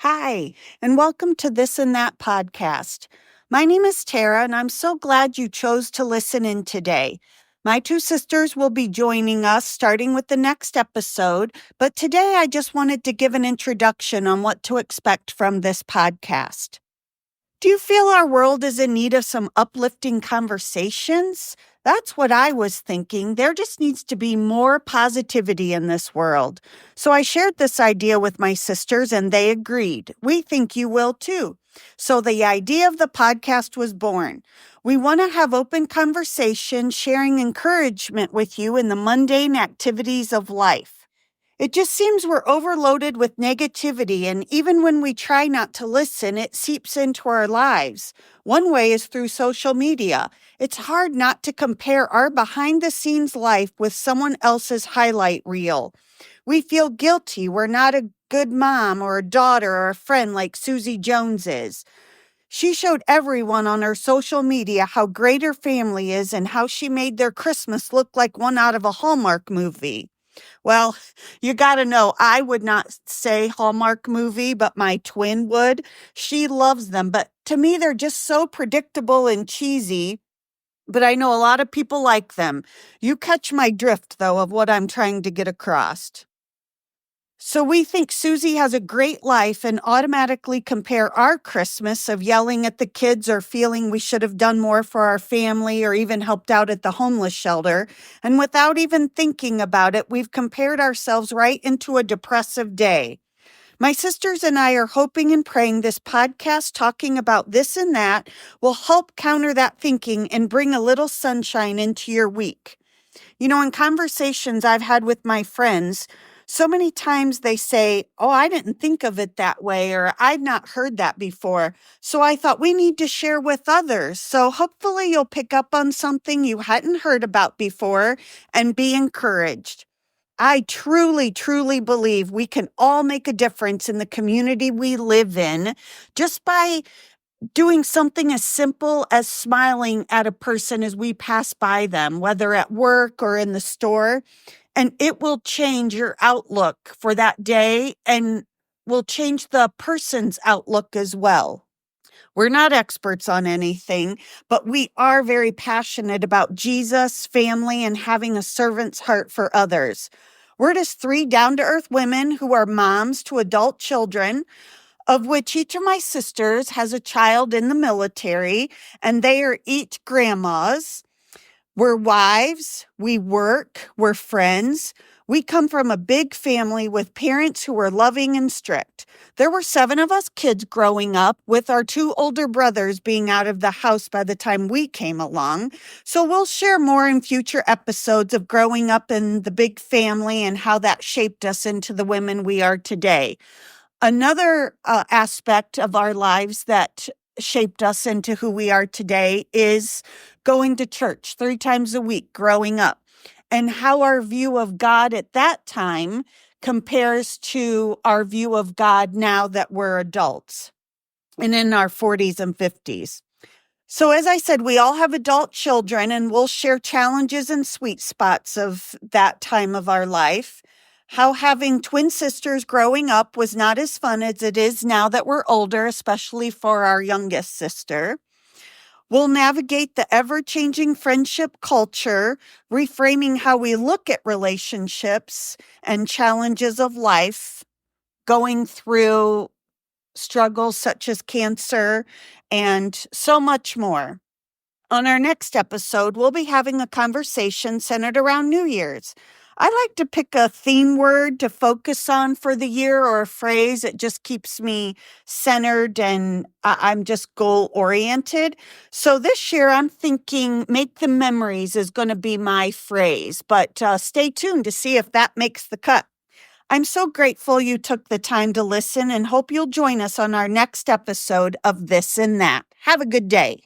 Hi, and welcome to This and That podcast. My name is Tara, and I'm so glad you chose to listen in today. My two sisters will be joining us starting with the next episode, but today I just wanted to give an introduction on what to expect from this podcast. Do you feel our world is in need of some uplifting conversations? That's what I was thinking. There just needs to be more positivity in this world. So I shared this idea with my sisters and they agreed. We think you will too. So the idea of the podcast was born. We want to have open conversation, sharing encouragement with you in the mundane activities of life. It just seems we're overloaded with negativity, and even when we try not to listen, it seeps into our lives. One way is through social media. It's hard not to compare our behind-the-scenes life with someone else's highlight reel. We feel guilty we're not a good mom or a daughter or a friend like Susie Jones is. She showed everyone on her social media how great her family is and how she made their Christmas look like one out of a Hallmark movie. Well, you got to know, I would not say Hallmark movie, but my twin would. She loves them, but to me, they're just so predictable and cheesy. But I know a lot of people like them. You catch my drift, though, of what I'm trying to get across. So we think Susie has a great life and automatically compare our Christmas of yelling at the kids or feeling we should have done more for our family or even helped out at the homeless shelter. And without even thinking about it, we've compared ourselves right into a depressive day. My sisters and I are hoping and praying this podcast talking about this and that will help counter that thinking and bring a little sunshine into your week. You know, in conversations I've had with my friends, so many times they say, "Oh, I didn't think of it that way," or "I've not heard that before." So I thought we need to share with others. So hopefully you'll pick up on something you hadn't heard about before and be encouraged. I truly, truly believe we can all make a difference in the community we live in just by doing something as simple as smiling at a person as we pass by them, whether at work or in the store. And it will change your outlook for that day and will change the person's outlook as well. We're not experts on anything, but we are very passionate about Jesus, family, and having a servant's heart for others. We're just three down-to-earth women who are moms to adult children, of which each of my sisters has a child in the military, and they are each grandmas. We're wives, we work, we're friends. We come from a big family with parents who were loving and strict. There were 7 of us kids growing up, with our 2 older brothers being out of the house by the time we came along. So we'll share more in future episodes of growing up in the big family and how that shaped us into the women we are today. Another aspect of our lives that shaped us into who we are today is going to church 3 times a week growing up, and how our view of God at that time compares to our view of God now that we're adults and in our 40s and 50s. So as I said, we all have adult children, and we'll share challenges and sweet spots of that time of our life. How having twin sisters growing up was not as fun as it is now that we're older, especially for our youngest sister. We'll navigate the ever-changing friendship culture, reframing how we look at relationships and challenges of life, going through struggles such as cancer and so much more. On our next episode, we'll be having a conversation centered around New Year's. I like to pick a theme word to focus on for the year, or a phrase. It just keeps me centered, and I'm just goal-oriented. So this year, I'm thinking make the memories is going to be my phrase, but stay tuned to see if that makes the cut. I'm so grateful you took the time to listen, and hope you'll join us on our next episode of This and That. Have a good day.